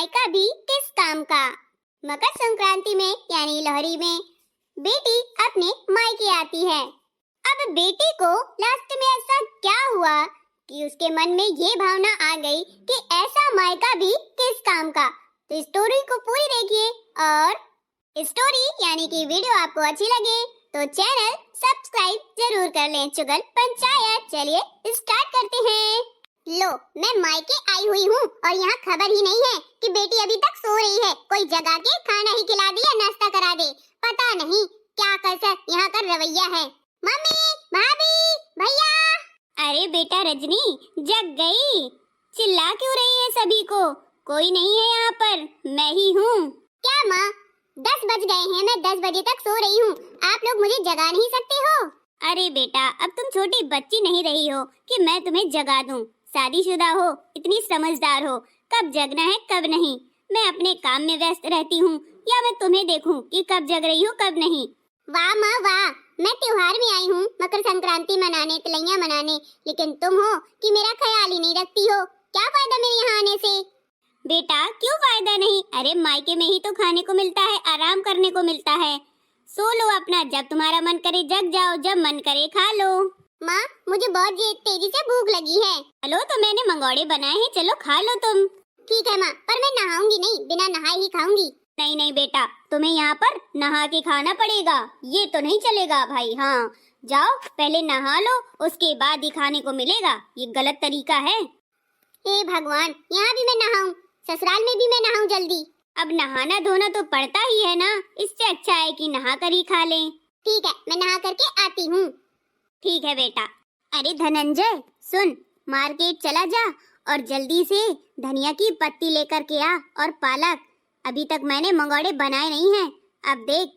मायका भी किस काम का। मकर संक्रांति में यानी लोहरी में बेटी अपने मायके आती है। अब बेटी को लास्ट में ऐसा क्या हुआ कि उसके मन में ये भावना आ गई कि ऐसा मायका भी किस काम का। तो स्टोरी को पूरी देखिए और स्टोरी यानी कि वीडियो आपको अच्छी लगे तो चैनल सब्सक्राइब जरूर कर लें। चुगल पंचायत, चलिए स्टार्ट करते हैं। लो, मैं मायके आई हुई हूँ और यहाँ खबर ही नहीं है कि बेटी अभी तक सो रही है। कोई जगा के खाना ही खिला दे या नाश्ता करा दे, पता नहीं क्या कसर यहाँ का रवैया है। मम्मी, भाभी, भैया। अरे बेटा रजनी, जग गई, चिल्ला क्यों रही है सभी को? कोई नहीं है यहाँ पर, मैं ही हूँ। क्या माँ, 10 बज गए हैं, मैं 10 बजे तक सो रही हूँ, आप लोग मुझे जगा नहीं सकते हो? अरे बेटा, अब तुम छोटी बच्ची नहीं रही हो कि मैं तुम्हें जगा दूं। शादीशुदा हो, इतनी समझदार हो, कब जगना है कब नहीं। मैं अपने काम में व्यस्त रहती हूँ या मैं तुम्हें देखूं कि कब जग रही हो कब नहीं। वाह माँ वाह, मैं त्योहार में आई हूँ मकर संक्रांति मनाने, तिलैया मनाने, लेकिन तुम हो कि मेरा ख्याल ही नहीं रखती हो। क्या फायदा मेरे यहाँ आने से? बेटा क्यों फायदा नहीं? अरे मायके में ही तो खाने को मिलता है, आराम करने को मिलता है। सो लो अपना, जब तुम्हारा मन करे जग जाओ, जब मन करे खा लो। माँ, मुझे बहुत तेजी से भूख लगी है। चलो, तो मैंने मंगोड़े बनाए हैं, चलो खा लो तुम। ठीक है माँ, पर मैं नहाऊंगी नहीं, बिना नहाए ही खाऊंगी। नहीं नहीं बेटा, तुम्हें यहाँ पर नहा के खाना पड़ेगा, ये तो नहीं चलेगा भाई। हाँ जाओ, पहले नहा लो, उसके बाद ही खाने को मिलेगा, ये गलत तरीका है। हे भगवान, यहाँ भी मैं नहाऊं, ससुराल में भी मैं नहाऊं जल्दी। अब नहाना धोना तो पड़ता ही है ना, इससे अच्छा है कि नहा कर ही खा लें। ठीक है, मैं नहा करके आती हूँ। ठीक है बेटा। अरे धनंजय सुन, मार्केट चला जा और जल्दी से धनिया की पत्ती लेकर के आ और पालक। अभी तक मैंने मंगोड़े बनाए नहीं हैं। अब देख,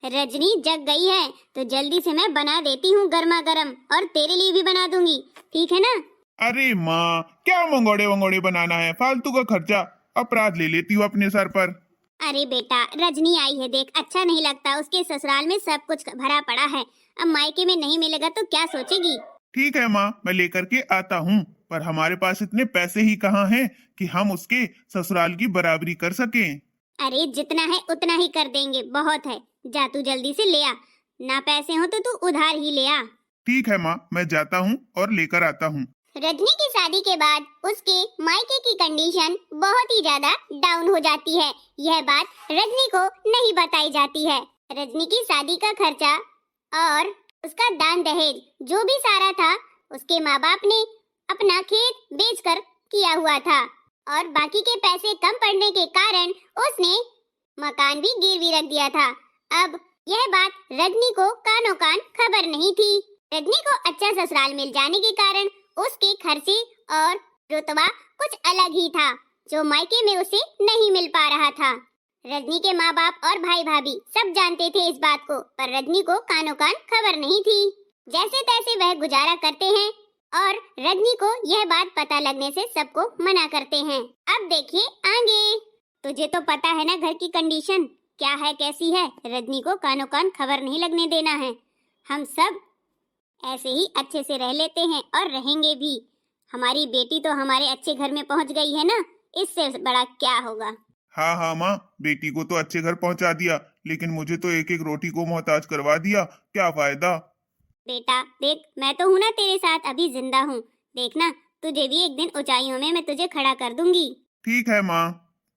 रजनी जग गई है तो जल्दी से मैं बना देती हूँ गर्मा गर्म, और तेरे लिए भी बना दूंगी, ठीक है ना? अरे माँ, क्या मंगोड़े वंगोड़े बनाना है, फालतू का खर्चा, अपराध ले लेती हूँ अपने सर पर। अरे बेटा, रजनी आई है देख, अच्छा नहीं लगता, उसके ससुराल में सब कुछ भरा पड़ा है, अब मायके में नहीं मिलेगा तो क्या सोचेगी? ठीक है माँ, मैं लेकर के आता हूँ, पर हमारे पास इतने पैसे ही कहाँ हैं कि हम उसके ससुराल की बराबरी कर सकें। अरे जितना है उतना ही कर देंगे, बहुत है, जा तू जल्दी से ले आ, ना पैसे हो तो तू उधार ही ले आ। ठीक है माँ, मैं जाता हूँ और लेकर आता हूँ। रजनी की शादी के बाद उसके मायके की कंडीशन बहुत ही ज्यादा डाउन हो जाती है। यह बात रजनी को नहीं बताई जाती है। रजनी की शादी का खर्चा और उसका दान दहेज जो भी सारा था, उसके माँ बाप ने अपना खेत बेचकर किया हुआ था, और बाकी के पैसे कम पड़ने के कारण उसने मकान भी गिरवी रख दिया था। अब यह बात रजनी को कानों कान खबर नहीं थी। रजनी को अच्छा ससुराल मिल जाने के कारण उसके खर्चे और रुतबा कुछ अलग ही था, जो मायके में उसे नहीं मिल पा रहा था। रजनी के माँ बाप और भाई भाभी सब जानते थे इस बात को, पर रजनी को कानों कान खबर नहीं थी। जैसे तैसे वह गुजारा करते हैं और रजनी को यह बात पता लगने से सबको मना करते हैं। अब देखिए आगे। तुझे तो पता है ना घर की कंडीशन क्या है, कैसी है। रजनी को कानों कान खबर नहीं लगने देना है। हम सब ऐसे ही अच्छे से रह लेते हैं और रहेंगे भी। हमारी बेटी तो हमारे अच्छे घर में पहुंच गई है ना, इससे बड़ा क्या होगा। हाँ हाँ माँ, बेटी को तो अच्छे घर पहुँचा दिया, लेकिन मुझे तो एक एक रोटी को मोहताज करवा दिया, क्या फायदा। बेटा देख, मैं तो हूँ ना तेरे साथ, अभी जिंदा हूँ, देखना तुझे भी एक दिन ऊंचाइयों में मैं तुझे खड़ा कर दूंगी। ठीक है माँ,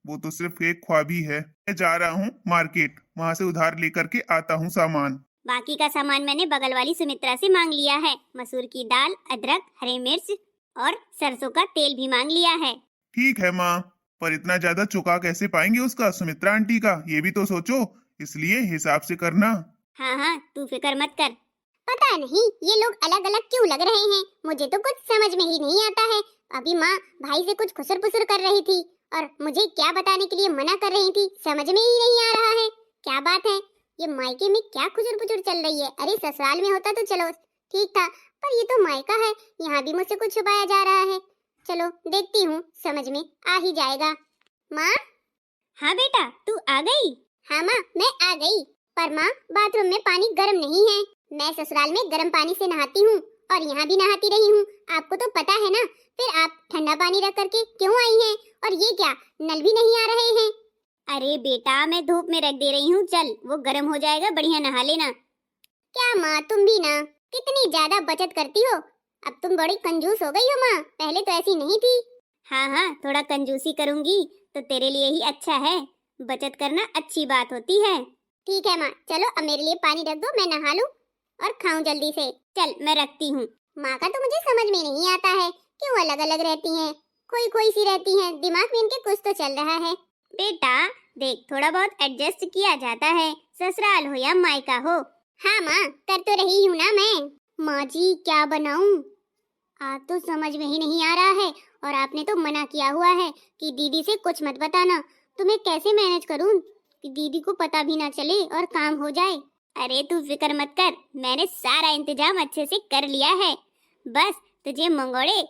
वो तो सिर्फ एक ख्वाब ही है। मैं जा रहा हूँ मार्केट, वहाँ से उधार लेकर के आता हूँ सामान। बाकी का सामान मैंने बगल वाली सुमित्रा से मांग लिया है। मसूर की दाल, अदरक, हरी मिर्च और सरसों का तेल भी मांग लिया है। ठीक है माँ, पर इतना ज्यादा चुका कैसे पाएंगे उसका, सुमित्रा आंटी का, ये भी तो सोचो, इसलिए हिसाब से करना। हाँ हाँ, तू फिक्र मत कर। पता नहीं ये लोग अलग अलग क्यों लग रहे हैं, मुझे तो कुछ समझ में ही नहीं आता है। अभी माँ भाई से कुछ खुसर पुसर कर रही थी और मुझे क्या बताने के लिए मना कर रही थी, समझ में ही नहीं आ रहा है क्या बात है। ये मायके में क्या खुचर पुचर चल रही है। अरे ससुराल में होता तो चलो ठीक था, पर ये तो मायका है, यहाँ भी मुझसे कुछ छुपाया जा रहा है। चलो देखती हूँ, समझ में आ ही जाएगा। माँ। हाँ बेटा, तू आ गई? हाँ माँ, मैं आ गई, पर माँ बाथरूम में पानी गर्म नहीं है। मैं ससुराल में गर्म पानी से नहाती हूँ और यहाँ भी नहाती रही हूँ, आपको तो पता है ना। फिर आप ठंडा पानी रख करके क्यों आई हैं? और ये क्या, नल भी नहीं आ रहे हैं? अरे बेटा, मैं धूप में रख दे रही हूँ, चल वो गर्म हो जाएगा, बढ़िया नहा लेना। क्या माँ, तुम भी ना कितनी ज्यादा बचत करती हो। अब तुम बड़ी कंजूस हो गई हो माँ, पहले तो ऐसी नहीं थी। हाँ हाँ, थोड़ा कंजूसी करूंगी तो तेरे लिए ही अच्छा है, बचत करना अच्छी बात होती है। ठीक है माँ, चलो अब मेरे लिए पानी रख दो, मैं नहा लूं और खाऊं जल्दी से। चल मैं रखती हूँ। माँ का तो मुझे समझ में नहीं आता है, क्यों अलग अलग रहती हैं, खोई खोई सी रहती हैं, दिमाग में इनके कुछ तो चल रहा है। बेटा देख, थोड़ा बहुत एडजस्ट किया जाता है, ससुराल हो या मायका हो। हाँ माँ, कर तो रही हूँ ना मैं। माँ जी क्या बनाऊं, आप तो समझ में ही नहीं आ रहा है, और आपने तो मना किया हुआ है कि दीदी से कुछ मत बताना। तो मैं कैसे मैनेज करूं कि दीदी को पता भी ना चले और काम हो जाए। अरे तू फिक्र मत कर, मैंने सारा इंतजाम अच्छे से कर लिया है, बस तुझे मंगोड़े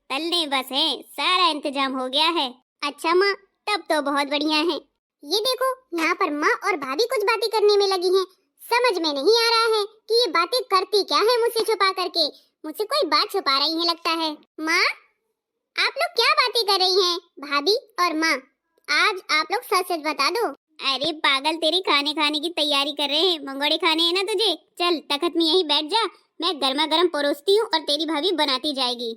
तलने बस है, सारा इंतजाम हो गया है। अच्छा माँ, तब तो बहुत बढ़िया है। ये देखो, यहाँ पर माँ और भाभी कुछ बातें करने में लगी हैं। समझ में नहीं आ रहा है कि ये बातें करती क्या है मुझसे छुपा करके। मुझसे कोई बात छुपा रही है लगता है। माँ, आप लोग क्या बातें कर रही हैं? भाभी और माँ, आज आप लोग सच सच बता दो। अरे पागल, तेरे खाने खाने की तैयारी कर रहे हैं, मंगोड़े खाने हैं ना तुझे। चल तखत में यहीं बैठ जा, मैं गर्मा गर्म परोसती हूँ और तेरी भाभी बनाती जाएगी।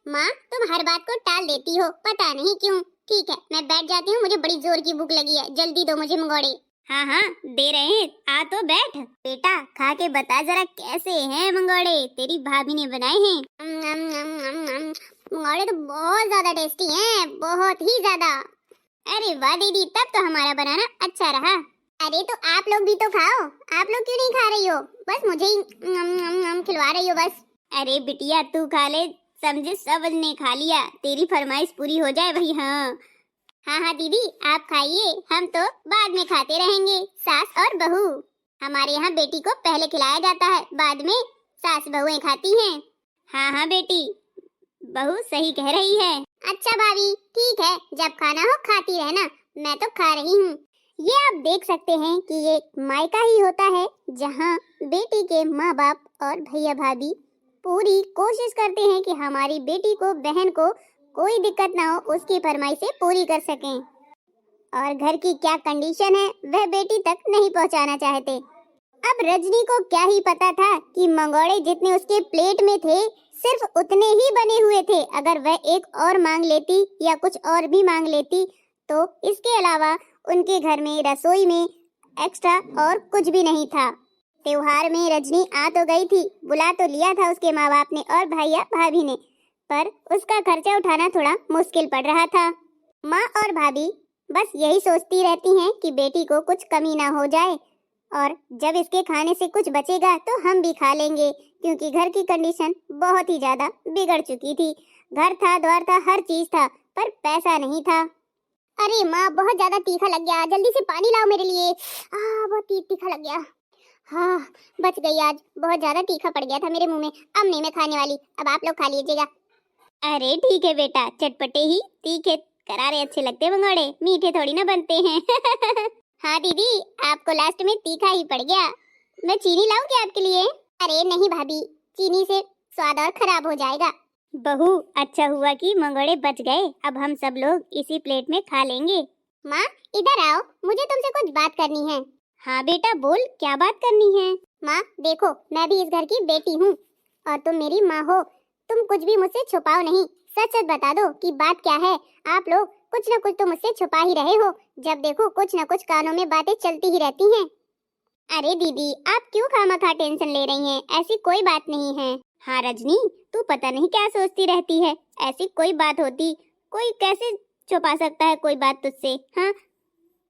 माँ, तुम हर बात को टाल देती हो, पता नहीं क्यों। ठीक है, मैं बैठ जाती हूँ, मुझे बड़ी जोर की भूख लगी है, जल्दी दो मुझे मंगोड़े। हाँ हाँ दे रहे हैं, आ तो बैठ। बेटा खा के बता जरा कैसे हैं मंगोड़े, तेरी भाभी ने बनाए हैं। मंगोड़े तो बहुत ज्यादा टेस्टी हैं, बहुत ही ज्यादा। अरे वाह दीदी, तब तो हमारा बनाना अच्छा रहा। अरे तो आप लोग भी तो खाओ, आप लोग क्यों नहीं खा रही हो? बस मुझे ही खिलवा रही हो बस। अरे बिटिया तू खा ले, समझे सब ने खा लिया, तेरी फरमाइश पूरी हो जाए भाई। हाँ हाँ हाँ दीदी आप खाइए, हम तो बाद में खाते रहेंगे, सास और बहू। हमारे यहाँ बेटी को पहले खिलाया जाता है, बाद में सास बहुएं खाती हैं। हाँ हाँ बेटी, बहू सही कह रही है। अच्छा भाभी ठीक है, जब खाना हो खाती रहना, मैं तो खा रही हूँ। ये आप देख सकते हैं कि ये मायका ही होता है, जहाँ बेटी के माँ बाप और भैया भाभी पूरी कोशिश करते हैं कि हमारी बेटी को, बहन को कोई दिक्कत ना हो, उसकी फरमाइशें पूरी कर सकें। और घर की क्या कंडीशन है वह बेटी तक नहीं पहुंचाना चाहते। अब रजनी को क्या ही पता था कि मंगोड़े जितने उसके प्लेट में थे सिर्फ उतने ही बने हुए थे। अगर वह एक और मांग लेती या कुछ और भी मांग लेती तो इसके अलावा उनके घर में रसोई में एक्स्ट्रा और कुछ भी नहीं था। त्योहार में रजनी आ तो गई थी, बुला तो लिया था उसके माँ बाप ने और भैया भाभी ने, पर उसका खर्चा उठाना थोड़ा मुश्किल पड़ रहा था। माँ और भाभी बस यही सोचती रहती हैं कि बेटी को कुछ कमी ना हो जाए, और जब इसके खाने से कुछ बचेगा तो हम भी खा लेंगे, क्योंकि घर की कंडीशन बहुत ही ज्यादा बिगड़ चुकी थी। घर था, द्वार था, हर चीज था, पर पैसा नहीं था। अरे माँ, बहुत ज्यादा तीखा लग गया, जल्दी से पानी लाओ मेरे लिए। बहुत तीखा लग गया। हाँ बच गई, आज बहुत ज्यादा तीखा पड़ गया था मेरे मुंह में, अब नहीं मैं खाने वाली, अब आप लोग खा लीजिएगा। अरे ठीक है बेटा, चटपटे ही तीखे करारे अच्छे लगते हैं मंगोड़े, मीठे थोड़ी ना बनते हैं। हाँ दीदी, आपको लास्ट में तीखा ही पड़ गया, मैं चीनी लाऊं क्या आपके लिए? अरे नहीं भाभी, चीनी से स्वाद और खराब हो जाएगा। बहू अच्छा हुआ कि मंगोड़े बच गए, अब हम सब लोग इसी प्लेट में खा लेंगे। माँ इधर आओ, मुझे तुमसे कुछ बात करनी है। हाँ बेटा बोल, क्या बात करनी है? माँ देखो, मैं भी इस घर की बेटी हूँ और तुम मेरी माँ हो, तुम कुछ भी मुझसे छुपाओ नहीं, सच सच बता दो कि बात क्या है। आप लोग कुछ न कुछ तो मुझसे छुपा ही रहे हो, जब देखो कुछ न कुछ कानों में बातें चलती ही रहती हैं। अरे दीदी आप क्यों खामखा टेंशन ले रही हैं, ऐसी कोई बात नहीं है। हाँ रजनी, तू पता नहीं क्या सोचती रहती है, ऐसी कोई बात होती कोई कैसे छुपा सकता है कोई बात तुझसे। हाँ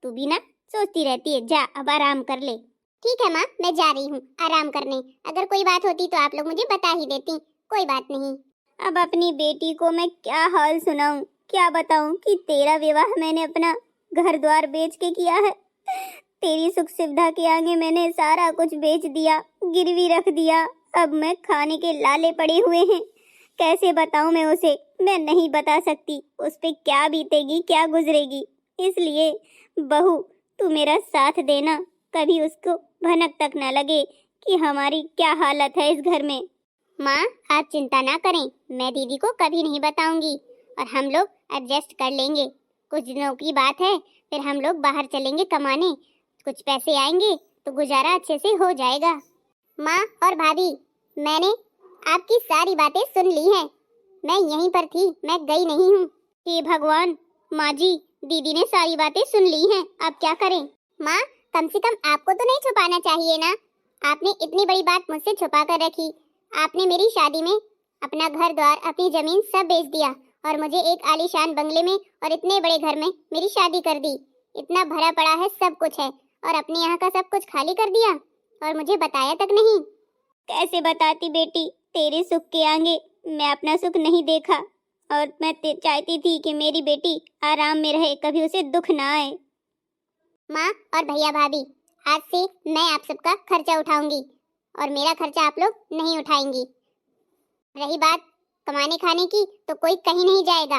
तू भी ना सोचती रहती है, जा अब आराम कर ले। ठीक है माँ, मैं जा रही हूँ आराम करने, अगर कोई बात होती तो आप लोग मुझे बता ही देती, कोई बात नहीं। अब अपनी बेटी को मैं क्या हाल सुनाऊं, क्या बताऊं कि तेरा विवाह मैंने अपना घर द्वार बेच के किया है, तेरी सुख सुविधा के आगे मैंने सारा कुछ बेच दिया, गिरवी रख दिया, अब मैं खाने के लाले पड़े हुए हैं, कैसे बताऊं मैं उसे, मैं नहीं बता सकती उस पे क्या बीतेगी क्या गुजरेगी। इसलिए बहू तू मेरा साथ देना, कभी उसको भनक तक न लगे कि हमारी क्या हालत है इस घर में। माँ आप चिंता ना करें, मैं दीदी को कभी नहीं बताऊंगी और हम लोग एडजस्ट कर लेंगे। कुछ दिनों की बात है, फिर हम लोग बाहर चलेंगे कमाने, कुछ पैसे आएंगे तो गुजारा अच्छे से हो जाएगा। माँ और भाभी, मैंने आपकी सारी बातें सुन ली हैं। मैं यहीं पर थी, मैं गई नहीं हूँ। हे भगवान, माँ जी, दीदी ने सारी बातें सुन ली हैं, अब क्या करें? माँ कम से कम आपको तो नहीं छुपाना चाहिए ना। आपने इतनी बड़ी बात मुझसे छुपा कर रखी। आपने मेरी शादी में अपना घर द्वार, अपनी जमीन सब बेच दिया और मुझे एक आलीशान बंगले में और इतने बड़े घर में मेरी शादी कर दी। इतना भरा पड़ा है, सब कुछ है, और अपने यहाँ का सब कुछ खाली कर दिया और मुझे बताया तक नहीं। कैसे बताती बेटी, तेरे सुख के आगे मैं अपना सुख नहीं देखा और मैं चाहती थी कि मेरी बेटी आराम में रहे, कभी उसे दुख ना आए। माँ और भैया भाभी, आज से मैं आप सबका खर्चा उठाऊंगी और मेरा खर्चा आप लोग नहीं उठाएंगी। रही बात कमाने खाने की, तो कोई कहीं नहीं जाएगा।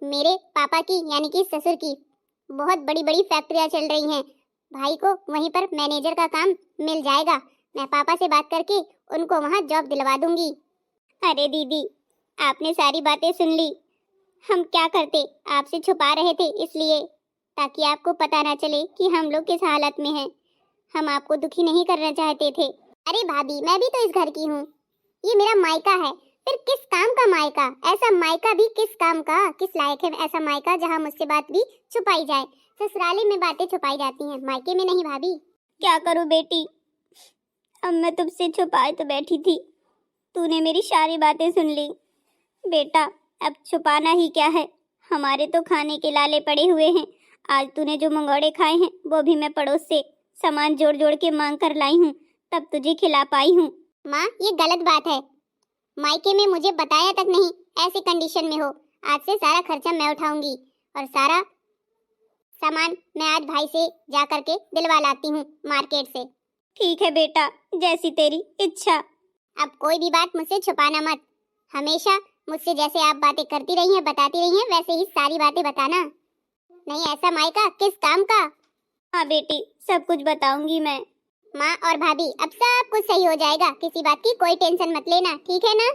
मेरे पापा की यानी कि ससुर की बहुत बड़ी बड़ी फैक्ट्रियां चल रही हैं। भाई को वहीं पर मैनेजर का काम मिल जाएगा। मैं पापा से बात करके उनको वहां जॉब दिलवा दूंगी। अरे दीदी, आपने सारी बातें सुन ली। हम क्या करते, आपसे छुपा रहे थे इसलिए, ताकि आपको पता ना चले कि हम लोग किस हालत में हैं। हम आपको दुखी नहीं करना चाहते थे। अरे भाभी, मैं भी तो इस घर की हूँ, ये मेरा मायका है। फिर किस काम का मायका? ऐसा मायका भी किस काम का, किस लायक है ऐसा मायका जहाँ मुझसे बात भी छुपाई जाए? ससुराले में बातें छुपाई जाती हैं, मायके में नहीं भाभी। क्या करूँ बेटी, अब मैं तुमसे छुपाए तो बैठी थी, तूने मेरी सारी बातें सुन ली। बेटा अब छुपाना ही क्या है, हमारे तो खाने के लाले पड़े हुए हैं। आज तूने जो मंगोड़े खाए हैं वो भी मैं पड़ोस से सामान जोड़ जोड़ के मांग कर लाई हूँ, तब तुझे खिला पाई हूँ। माँ ये गलत बात है, मायके में मुझे बताया तक नहीं, ऐसी कंडीशन में हो। आज से सारा खर्चा मैं उठाऊंगी और सारा सामान मैं आज भाई से जा करके दिलवा लाती हूँ मार्केट से। ठीक है बेटा, जैसी तेरी इच्छा। अब कोई भी बात मुझसे छुपाना मत, हमेशा मुझसे जैसे आप बातें करती रही हैं, बताती रही हैं, वैसे ही सारी बातें बताना। नहीं ऐसा मायका किस काम का? हाँ बेटी, सब कुछ बताऊंगी मैं। माँ और भाभी, अब सब कुछ सही हो जाएगा, किसी बात की कोई टेंशन मत लेना, ठीक है ना?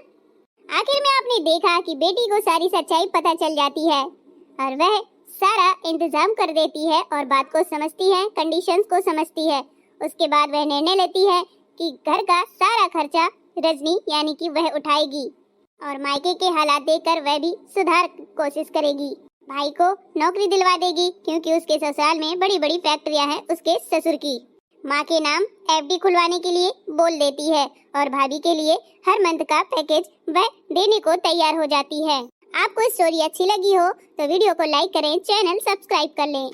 आखिर में आपने देखा कि बेटी को सारी सच्चाई पता चल जाती है और वह सारा इंतजाम कर देती है और बात को समझती है, कंडीशंस को समझती है। उसके बाद वह निर्णय लेती है कि घर का सारा खर्चा रजनी यानी कि वह उठाएगी और मायके के हालात देखकर वह भी सुधार कोशिश करेगी। भाई को नौकरी दिलवा देगी क्योंकि उसके ससुराल में बड़ी बड़ी फैक्ट्रियां हैं उसके ससुर की। माँ के नाम एफडी खुलवाने के लिए बोल देती है और भाभी के लिए हर मंथ का पैकेज वह देने को तैयार हो जाती है। आपको स्टोरी अच्छी लगी हो तो वीडियो को लाइक करें, चैनल सब्सक्राइब कर लें।